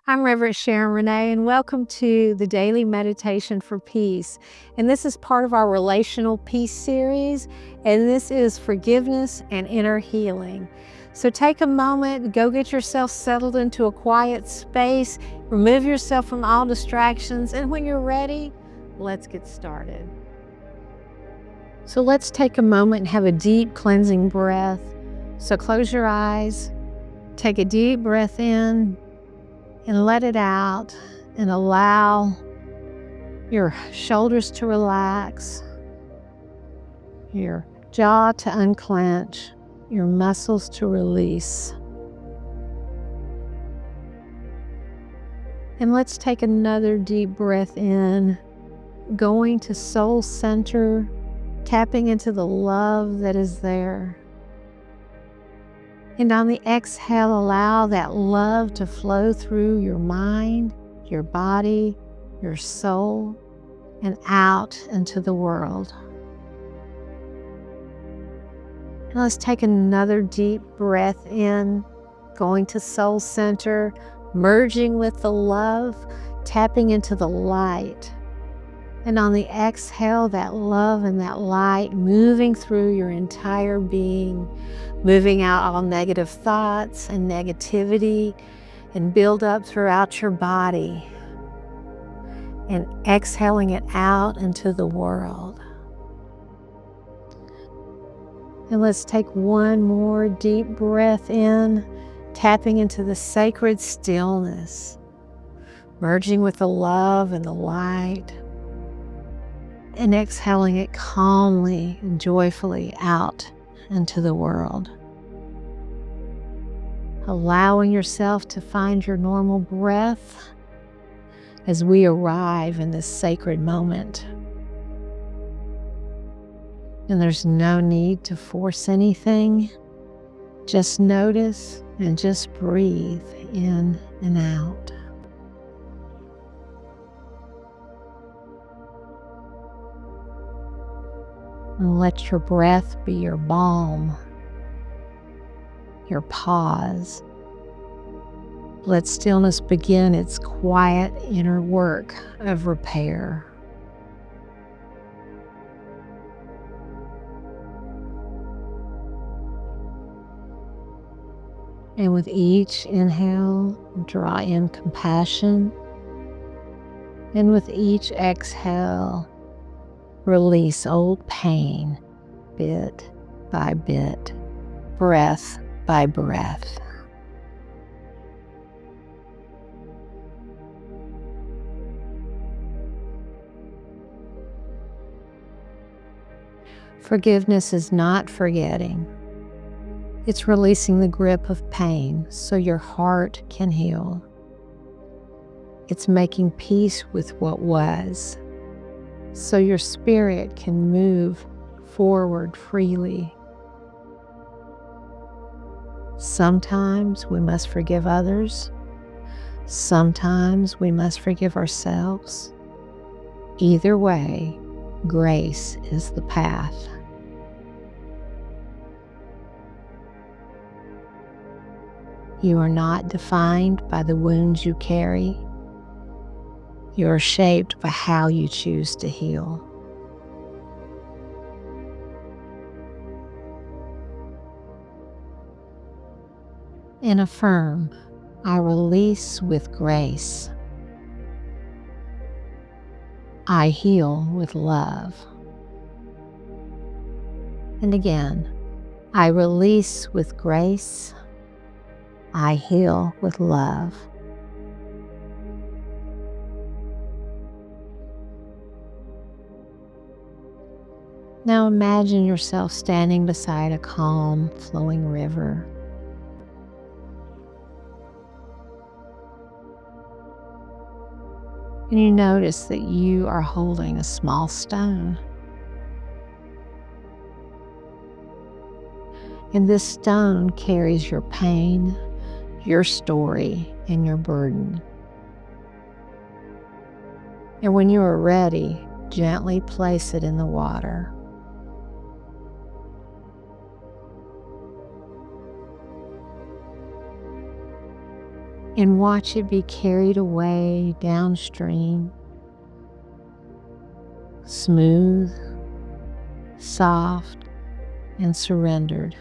I'm Reverend Sharon Renae, and welcome to the Daily Meditation for Peace. And this is part of our Relational Peace series, and this is forgiveness and inner healing. So take a moment, go get yourself settled into a quiet space, remove yourself from all distractions, and when you're ready, let's get started. So let's take a moment and have a deep cleansing breath. So close your eyes, take a deep breath in, and let it out, and allow your shoulders to relax, your jaw to unclench, your muscles to release. And let's take another deep breath in, going to soul center, tapping into the love that is there. And on the exhale, allow that love to flow through your mind, your body, your soul, and out into the world. And let's take another deep breath in, going to soul center, merging with the love, tapping into the light. And on the exhale, that love and that light moving through your entire being, moving out all negative thoughts and negativity, and build up throughout your body, and exhaling it out into the world. And let's take one more deep breath in, tapping into the sacred stillness, merging with the love and the light, and exhaling it calmly and joyfully out into the world. Allowing yourself to find your normal breath as we arrive in this sacred moment. And there's no need to force anything. Just notice and just breathe in and out. And let your breath be your balm, your pause. Let stillness begin its quiet inner work of repair. And with each inhale, draw in compassion. And with each exhale, release old pain, bit by bit, breath by breath. Forgiveness is not forgetting. It's releasing the grip of pain so your heart can heal. It's making peace with what was, so your spirit can move forward freely. Sometimes we must forgive others. Sometimes we must forgive ourselves. Either way, grace is the path. You are not defined by the wounds you carry. You are shaped by how you choose to heal. And affirm, I release with grace. I heal with love. And again, I release with grace. I heal with love. Now imagine yourself standing beside a calm, flowing river. And you notice that you are holding a small stone. And this stone carries your pain, your story, and your burden. And when you are ready, gently place it in the water. and watch it be carried away downstream, smooth, soft, and surrendered.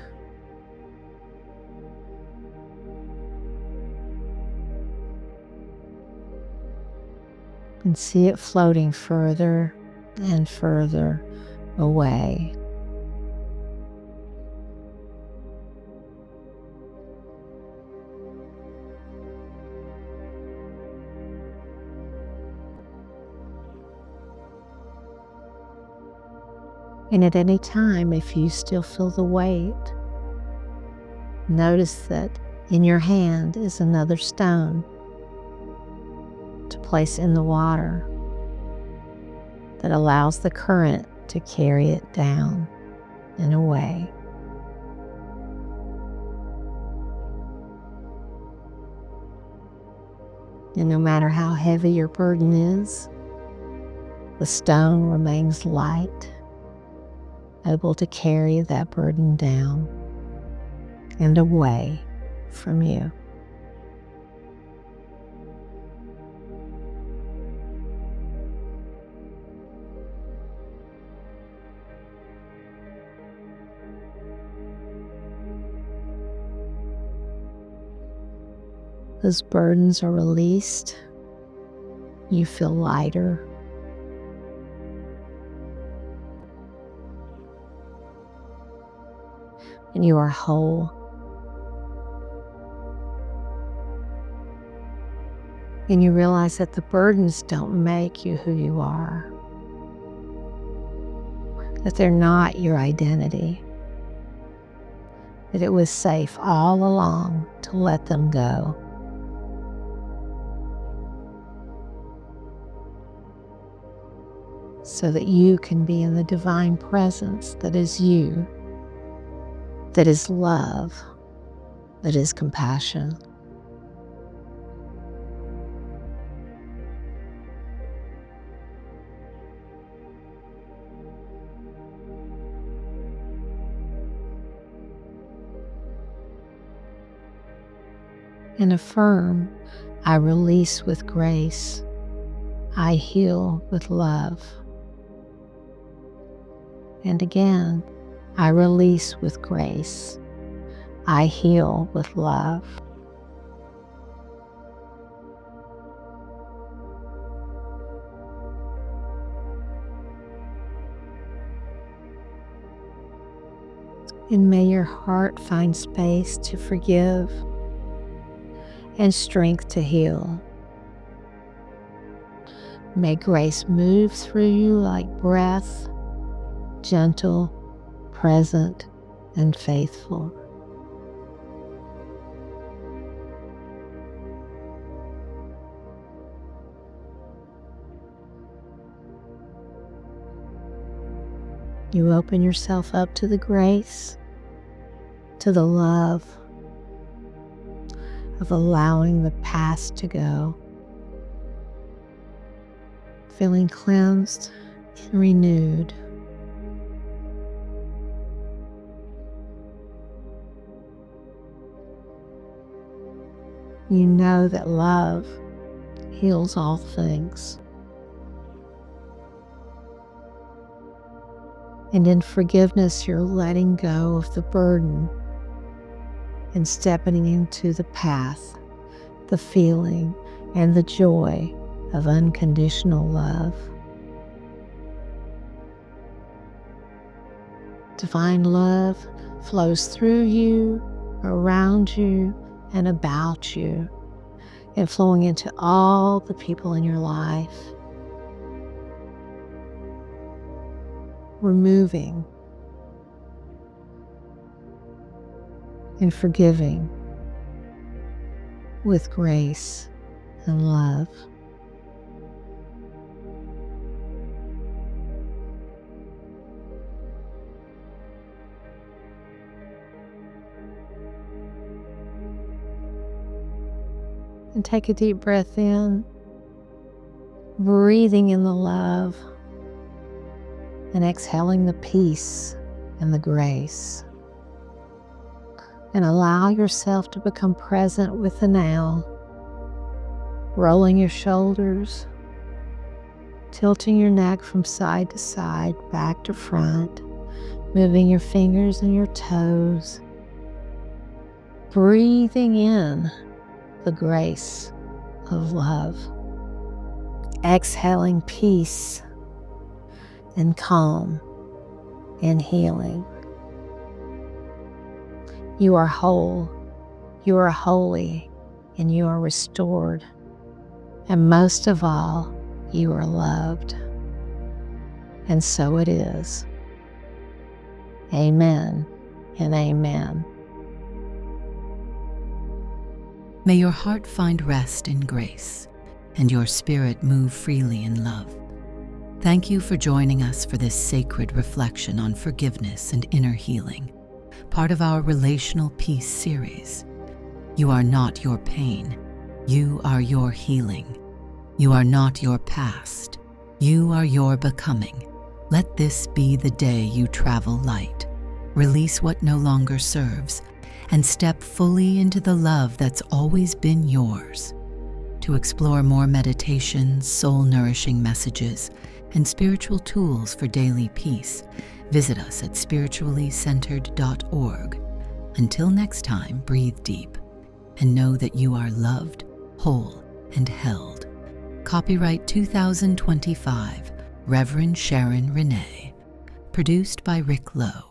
And see it floating further and further away. And at any time, if you still feel the weight, notice that in your hand is another stone to place in the water that allows the current to carry it down and away. And no matter how heavy your burden is, the stone remains light, able to carry that burden down and away from you. Those burdens are released. You feel lighter. And you are whole. And you realize that the burdens don't make you who you are. That they're not your identity. That it was safe all along to let them go. So that you can be in the divine presence that is you, that is love, that is compassion. And affirm, I release with grace. I heal with love. And again, I release with grace. I heal with love. And may your heart find space to forgive and strength to heal. May grace move through you like breath, gentle, present, and faithful. You open yourself up to the grace, to the love of allowing the past to go, feeling cleansed and renewed. You know that love heals all things. And in forgiveness, you're letting go of the burden and stepping into the path, the feeling, and the joy of unconditional love. Divine love flows through you, around you, and about you, and flowing into all the people in your life, removing and forgiving with grace and love. And take a deep breath in, breathing in the love, and exhaling the peace and the grace. And allow yourself to become present with the now, rolling your shoulders, tilting your neck from side to side, back to front, moving your fingers and your toes, breathing in the grace of love, exhaling peace and calm and healing. You are whole, you are holy, and you are restored. And most of all, you are loved. And so it is. Amen and amen. May your heart find rest in grace, and your spirit move freely in love. Thank you for joining us for this sacred reflection on forgiveness and inner healing, part of our Relational Peace series. You are not your pain. You are your healing. You are not your past. You are your becoming. Let this be the day you travel light, release what no longer serves, and step fully into the love that's always been yours. To explore more meditations, soul-nourishing messages, and spiritual tools for daily peace, visit us at spirituallycentered.org. Until next time, breathe deep and know that you are loved, whole, and held. Copyright 2025, Reverend Sharon Renae. Produced by Rick Lowe.